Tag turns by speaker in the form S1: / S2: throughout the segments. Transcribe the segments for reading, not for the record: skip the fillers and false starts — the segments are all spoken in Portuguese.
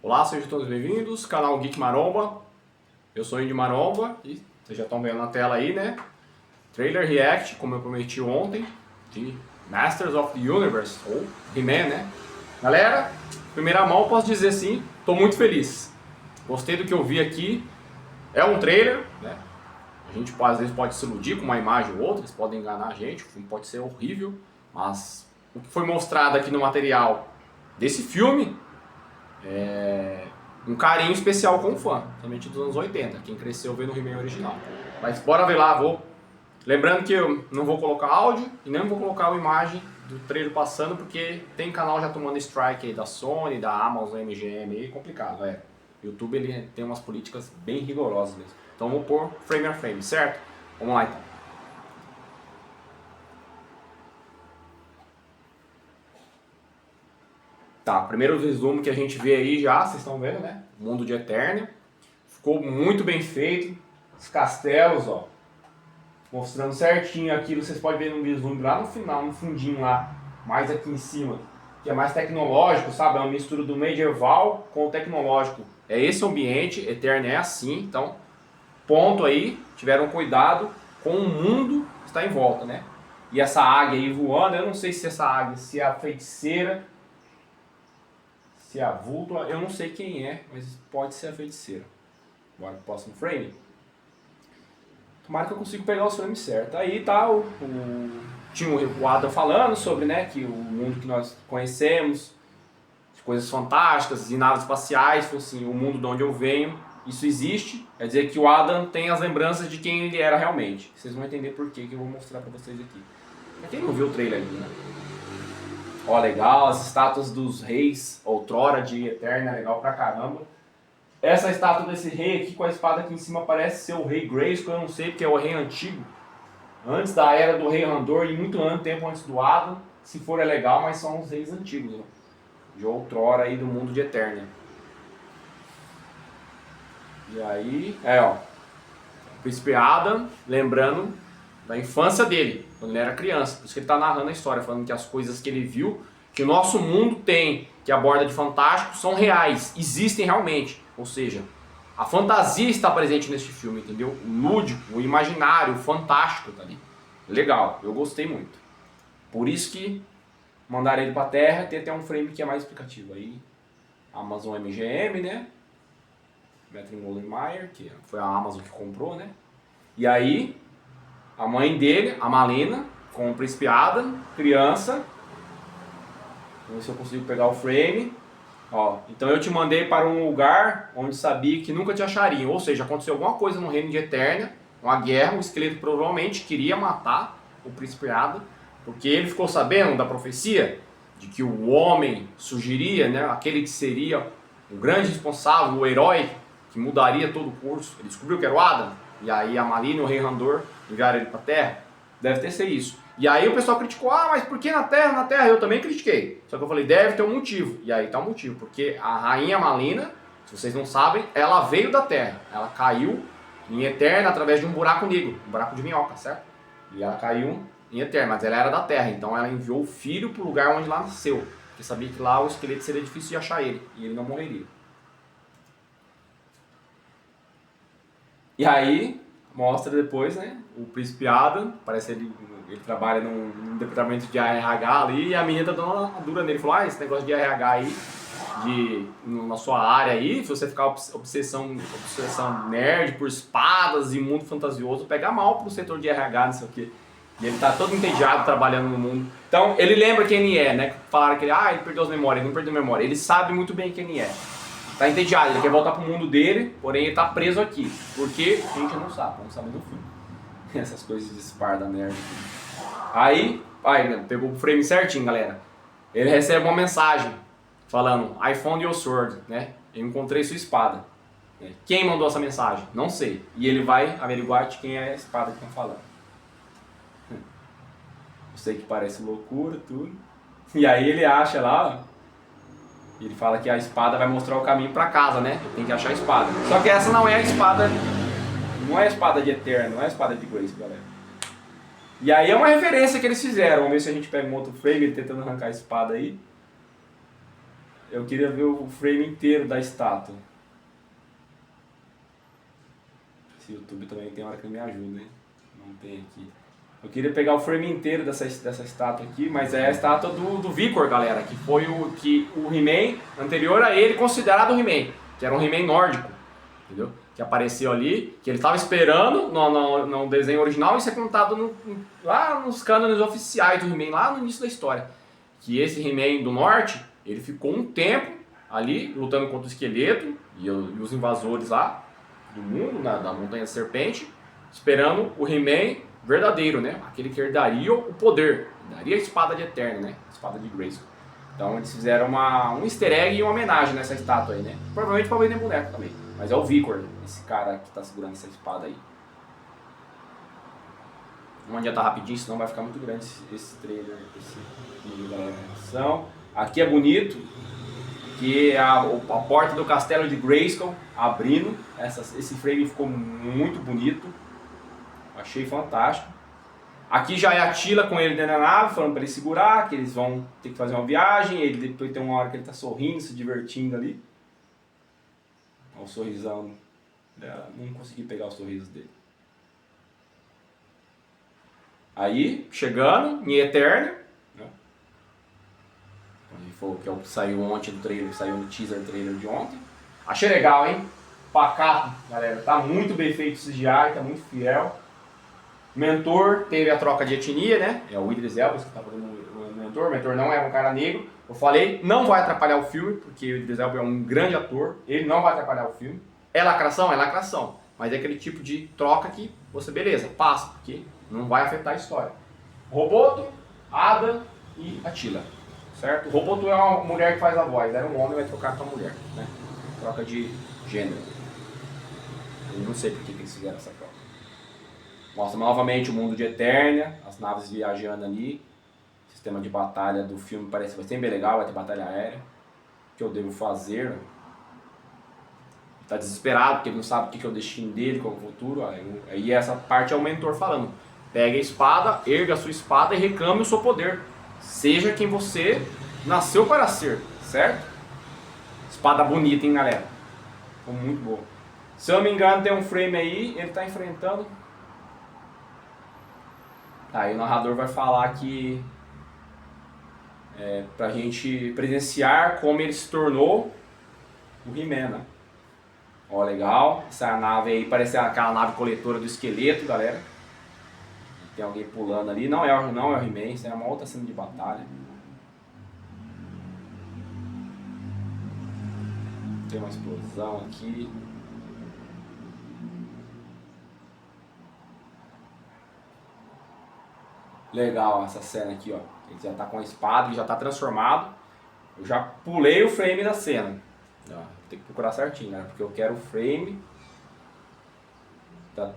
S1: Olá, sejam todos bem-vindos, canal Geek Maromba. Eu sou Indy Maromba e vocês já estão vendo na tela aí, né? Trailer React, como eu prometi ontem, de Masters of the Universe, ou He-Man, né? Galera, primeira mão posso dizer assim, estou muito feliz. Gostei do que eu vi aqui. É um trailer, né? A gente às vezes pode se iludir com uma imagem ou outra, eles podem enganar a gente, o filme pode ser horrível, mas o que foi mostrado aqui no material desse filme é um carinho especial com o fã, somente dos anos 80, quem cresceu vendo o He-Man original. Mas bora ver lá, vou. Lembrando que eu não vou colocar áudio e nem vou colocar a imagem do trailer passando, porque tem canal já tomando strike aí da Sony, da Amazon, MGM, aí complicado, é. O YouTube ele tem umas políticas bem rigorosas mesmo. Então vou pôr frame a frame, certo? Vamos lá então. Tá, primeiro resumo que a gente vê aí já, vocês estão vendo, né? Mundo de Eternia. Ficou muito bem feito. Os castelos, ó. Mostrando certinho aquilo, vocês podem ver no vislumbre lá no final, no fundinho lá, mais aqui em cima, que é mais tecnológico, sabe? É uma mistura do medieval com o tecnológico. É esse o ambiente, Eternia é assim, então, ponto aí, tiveram cuidado com o mundo que está em volta, né? E essa águia aí voando, eu não sei se essa águia, se é a feiticeira, se é a Vultua, eu não sei quem é, mas pode ser a feiticeira. Bora pro próximo frame. Tomara que eu consiga pegar os frames certos. Aí tá tinha o Adam falando sobre, né, que o mundo que nós conhecemos, de coisas fantásticas e naves espaciais, foi assim, o mundo de onde eu venho, isso existe. Quer dizer que o Adam tem as lembranças de quem ele era realmente. Vocês vão entender por que eu vou mostrar pra vocês aqui. Pra quem não viu o trailer ainda, né? Ó, legal, as estátuas dos reis outrora de Eternia, legal pra caramba. Essa estátua desse rei aqui com a espada aqui em cima parece ser o rei Grayskull, eu não sei porque é o rei antigo. Antes da era do rei Randor e muito tempo antes do Adam. Se for é legal, mas são os reis antigos, né? De outrora aí do mundo de Eternia. E aí, ó. O príncipe Adam, lembrando da infância dele, quando ele era criança. Por isso que ele está narrando a história, falando que as coisas que ele viu, que o nosso mundo tem, que aborda de fantástico, são reais, existem realmente. Ou seja, a fantasia está presente neste filme, entendeu? O lúdico, o imaginário, o fantástico tá ali. Legal, eu gostei muito. Por isso que mandaram ele para a Terra, tem até um frame que é mais explicativo. Aí, Amazon MGM, né? Metro-Goldwyn-Mayer, que foi a Amazon que comprou, né? E aí, a mãe dele, a Malina, com o príncipe Adam, criança. Vamos ver se eu consigo pegar o frame. Ó, então eu te mandei para um lugar onde sabia que nunca te achariam. Ou seja, aconteceu alguma coisa no reino de Eternia, uma guerra, o esqueleto provavelmente queria matar o príncipe Adam, porque ele ficou sabendo da profecia de que o homem surgiria, né, aquele que seria o grande responsável, o herói que mudaria todo o curso. Ele descobriu que era o Adam, e aí a Malina e o rei Randor enviaram ele para a Terra. Deve ter sido isso. E aí o pessoal criticou, mas por que na Terra? Na Terra eu também critiquei. Só que eu falei, deve ter um motivo. E aí tá o motivo, porque a rainha Malina, se vocês não sabem, ela veio da Terra. Ela caiu em Eternia através de um buraco negro, um buraco de minhoca, certo? E ela caiu em Eternia, mas ela era da Terra, então ela enviou o filho pro lugar onde ela nasceu. Porque sabia que lá o esqueleto seria difícil de achar ele, e ele não morreria. E aí, mostra depois, né, o príncipe Adam, parece ele trabalha num departamento de RH ali, e a menina tá dando uma dura nele, falou, esse negócio de RH aí, na sua área aí, se você ficar obsessão nerd por espadas e mundo fantasioso, pega mal pro setor de RH, não sei o que. E ele tá todo entediado trabalhando no mundo. Então, ele lembra quem ele é, né, falaram que ele perdeu as memórias, ele não perdeu a memória, ele sabe muito bem quem ele é. Tá entediado, ele quer voltar pro mundo dele, porém ele tá preso aqui. Porque a gente não sabe, vamos saber no filme. Essas coisas de esparda nerd. Aí, pegou o frame certinho, galera. Ele recebe uma mensagem falando, I found your sword, né? Eu encontrei sua espada. Quem mandou essa mensagem? Não sei. E ele vai averiguar de quem é a espada que estão falando. Eu sei que parece loucura, tudo. E aí ele acha lá, ele fala que a espada vai mostrar o caminho pra casa, né? Tem que achar a espada. Só que essa não é a espada, não é a espada de Eternia, não é a espada de Grace, galera. E aí é uma referência que eles fizeram. Vamos ver se a gente pega um outro frame, ele tentando arrancar a espada aí. Eu queria ver o frame inteiro da estátua. Esse YouTube também tem hora que não me ajuda, hein? Não tem aqui. Eu queria pegar o frame inteiro dessa estátua aqui, mas é a estátua do Vicor, galera, que foi o He-Man anterior a ele, considerado o He-Man, que era um He-Man nórdico, entendeu? Que apareceu ali, que ele estava esperando no desenho original e ser contado lá nos cânones oficiais do He-Man, lá no início da história. Que esse He-Man do norte, ele ficou um tempo ali lutando contra o esqueleto e os invasores lá do mundo, da Montanha da Serpente, esperando o He-Man verdadeiro, né? Aquele que herdaria o poder, daria a espada de Eterno, né? A espada de Grayskull. Então eles fizeram um easter egg e uma homenagem nessa estátua aí, né? Provavelmente para vender boneco também. Mas é o Vicor, esse cara que tá segurando essa espada aí. Vamos adiantar rapidinho, senão vai ficar muito grande esse trailer, esse vídeo da animação. Aqui é bonito, que é a porta do castelo de Grayskull abrindo. Esse frame ficou muito bonito. Achei fantástico. Aqui já é a Teela com ele dentro da nave, falando para ele segurar, que eles vão ter que fazer uma viagem. Ele depois tem uma hora que ele tá sorrindo, se divertindo ali. Olha o sorrisão dela. Não consegui pegar os sorrisos dele. Aí, chegando em Eternia, né? Que é o que saiu ontem do trailer, saiu no teaser trailer de ontem. Achei legal, hein? Pacato, galera. Tá muito bem feito o CGI, tá muito fiel. O Mentor teve a troca de etnia, né? É o Idris Elba que tá fazendo o Mentor. O Mentor não é um cara negro. Eu falei, não vai atrapalhar o filme, porque o Idris Elba é um grande ator. Ele não vai atrapalhar o filme. É lacração? É lacração. Mas é aquele tipo de troca que você, beleza, passa, porque não vai afetar a história. Roboto, Adam e a Teela, certo? O Roboto é uma mulher que faz a voz. Era um homem, vai trocar com a mulher, né? Troca de gênero. Eu não sei por que eles fizeram essa troca. Mostra novamente o mundo de Eternia, as naves viajando ali. O sistema de batalha do filme parece que vai ser bem legal, vai ter batalha aérea. O que eu devo fazer? Ele tá desesperado porque ele não sabe o que é o destino dele, qual é o futuro. Aí essa parte é o Mentor falando. Pega a espada, erga a sua espada e reclame o seu poder. Seja quem você nasceu para ser, certo? Espada bonita, hein, galera? Ficou muito boa. Se eu não me engano, tem um frame aí, ele tá enfrentando... Aí o narrador vai falar que pra gente presenciar como ele se tornou o He-Man, né? Ó, legal. Essa nave aí parece aquela nave coletora do esqueleto, galera. Tem alguém pulando ali. Não é o He-Man, isso é uma outra cena de batalha. Tem uma explosão aqui. Legal essa cena aqui, ó. Ele já tá com a espada, ele já tá transformado. Eu já pulei o frame da cena. Ó, tem que procurar certinho, né? Porque eu quero o frame. Eu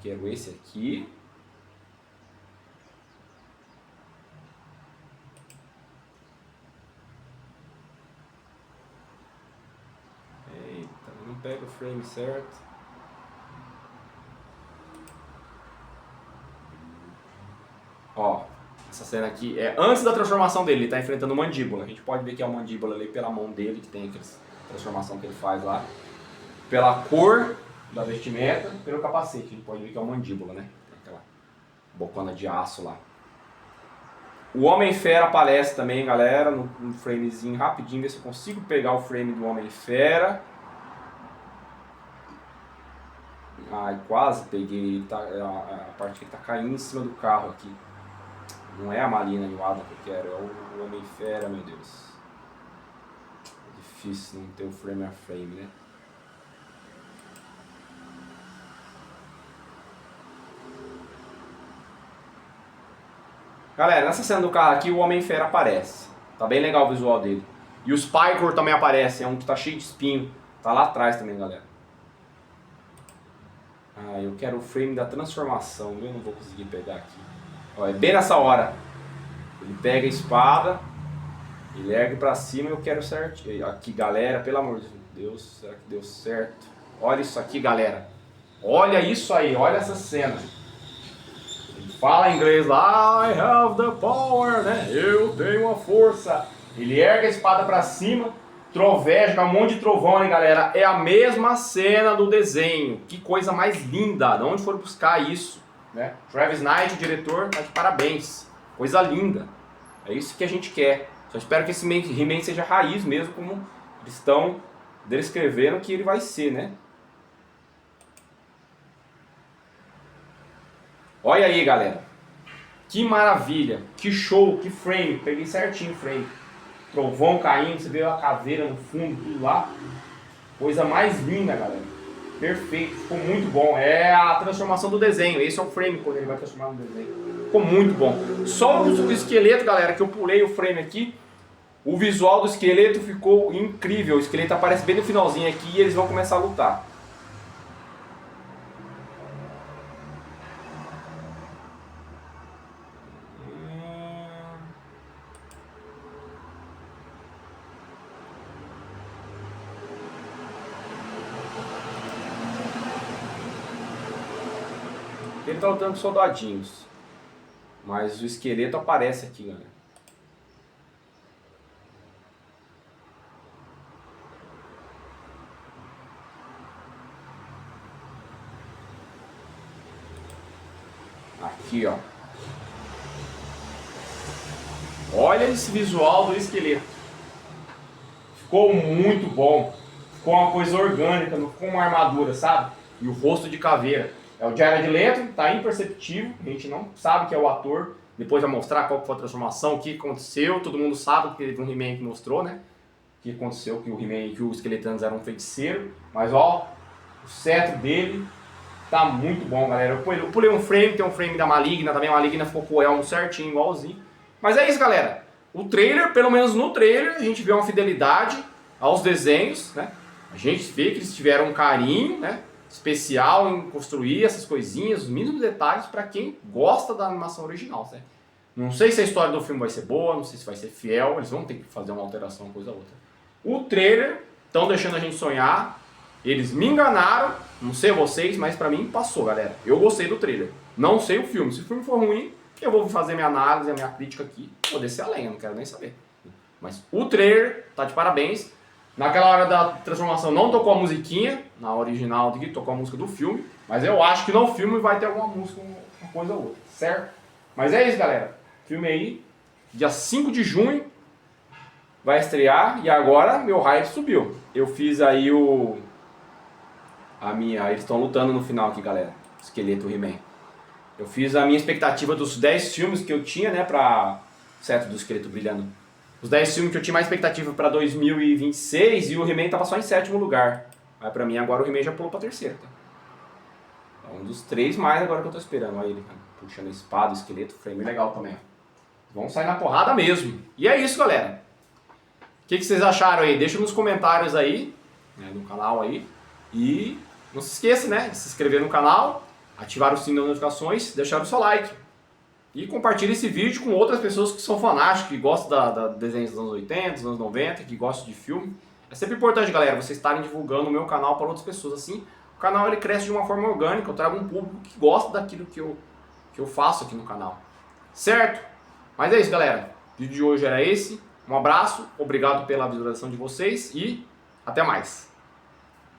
S1: quero esse aqui. Eita, não pega o frame certo. Ó, essa cena aqui é antes da transformação dele, ele tá enfrentando o Mandíbula. A gente pode ver que é o Mandíbula ali pela mão dele, que tem aquela transformação que ele faz lá. Pela cor da vestimenta, pelo capacete, a gente pode ver que é o Mandíbula, né? Aquela bocona de aço lá. O Homem-Fera aparece também, galera, no framezinho rapidinho, ver se eu consigo pegar o frame do Homem-Fera. Ai, quase peguei, tá, a parte que tá caindo em cima do carro aqui. Não é a Malina e o Adam que eu quero, é o Homem-Fera, meu Deus. É difícil não ter o frame a frame, né? Galera, nessa cena do carro aqui o Homem-Fera aparece. Tá bem legal o visual dele. E o Spycor também aparece, é um que tá cheio de espinho. Tá lá atrás também, galera. Ah, eu quero o frame da transformação, eu não vou conseguir pegar aqui. Ó, é bem nessa hora. Ele pega a espada, ele ergue pra cima e eu quero certinho. Aqui, galera, pelo amor de Deus, será que deu certo? Olha isso aqui, galera. Olha isso aí, olha essa cena. Ele fala em inglês lá, I have the power, né? Eu tenho a força. Ele ergue a espada pra cima, troveja, com um monte de trovão, né, galera? É a mesma cena do desenho. Que coisa mais linda. De onde foram buscar isso, né? Travis Knight, o diretor, tá de parabéns. Coisa linda. É isso que a gente quer. Só espero que esse He-Man seja raiz mesmo, como eles estão descrevendo que ele vai ser, né? Olha aí, galera. Que maravilha. Que show, que frame. Peguei certinho o frame. Trovão caindo, você vê a caveira no fundo, tudo lá. Coisa mais linda, galera. Perfeito, ficou muito bom. É a transformação do desenho. Esse é o frame quando ele vai transformar no desenho. Ficou muito bom. Só o esqueleto, galera, que eu pulei o frame aqui. O visual do esqueleto ficou incrível. O esqueleto aparece bem no finalzinho aqui e eles vão começar a lutar. Ele tá lutando com soldadinhos. Mas o esqueleto aparece aqui, galera. Aqui, ó. Olha esse visual do esqueleto. Ficou muito bom. Ficou uma coisa orgânica, não ficou uma armadura, sabe? E o rosto de caveira. É o Jared Leto, tá imperceptível, a gente não sabe que é o ator. Depois vai mostrar qual foi a transformação, o que aconteceu. Todo mundo sabe, porque teve um He-Man que mostrou, né? O que aconteceu, que o He-Man e que o Esqueleto era um feiticeiro. Mas ó, o cetro dele tá muito bom, galera. Eu pulei um frame, tem um frame da Maligna também. A Maligna ficou com o elmo certinho, igualzinho. Mas é isso, galera. O trailer, pelo menos no trailer, a gente vê uma fidelidade aos desenhos, né? A gente vê que eles tiveram um carinho, né? Especial em construir essas coisinhas, os mínimos detalhes para quem gosta da animação original, certo? Não sei se a história do filme vai ser boa, não sei se vai ser fiel, eles vão ter que fazer uma alteração, uma coisa ou outra. O trailer estão deixando a gente sonhar, eles me enganaram, não sei vocês, mas para mim passou, galera. Eu gostei do trailer, não sei o filme. Se o filme for ruim, eu vou fazer minha análise, a minha crítica aqui, vou descer a lenha, não quero nem saber. Mas o trailer tá de parabéns. Naquela hora da transformação não tocou a musiquinha, na original que tocou a música do filme, mas eu acho que no filme vai ter alguma música, uma coisa ou outra, certo? Mas é isso, galera. Filme aí, dia 5 de junho, vai estrear e agora meu hype subiu. Eu fiz aí eles estão lutando no final aqui, galera, Esqueleto He-Man. Eu fiz a minha expectativa dos 10 filmes que eu tinha, né, pra Cetro do Esqueleto brilhando. Os 10 filmes que eu tinha mais expectativa para 2026 e o He-Man tava só em 7º lugar. Aí pra mim agora o He-Man já pulou pra 3º, tá? É um dos 3 mais agora que eu tô esperando. Olha ele, cara, puxando a espada, o esqueleto, frame legal também, ó. Vão sair na porrada mesmo. E é isso, galera. O que vocês acharam aí? Deixa nos comentários aí, né, no canal aí. E não se esqueça, né, de se inscrever no canal, ativar o sininho das notificações, deixar o seu like. E compartilhe esse vídeo com outras pessoas que são fanáticas, que gostam da desenhos dos anos 80, dos anos 90, que gostam de filme. É sempre importante, galera, vocês estarem divulgando o meu canal para outras pessoas. Assim, o canal ele cresce de uma forma orgânica, eu trago um público que gosta daquilo que eu faço aqui no canal. Certo? Mas é isso, galera. O vídeo de hoje era esse. Um abraço, obrigado pela visualização de vocês e até mais.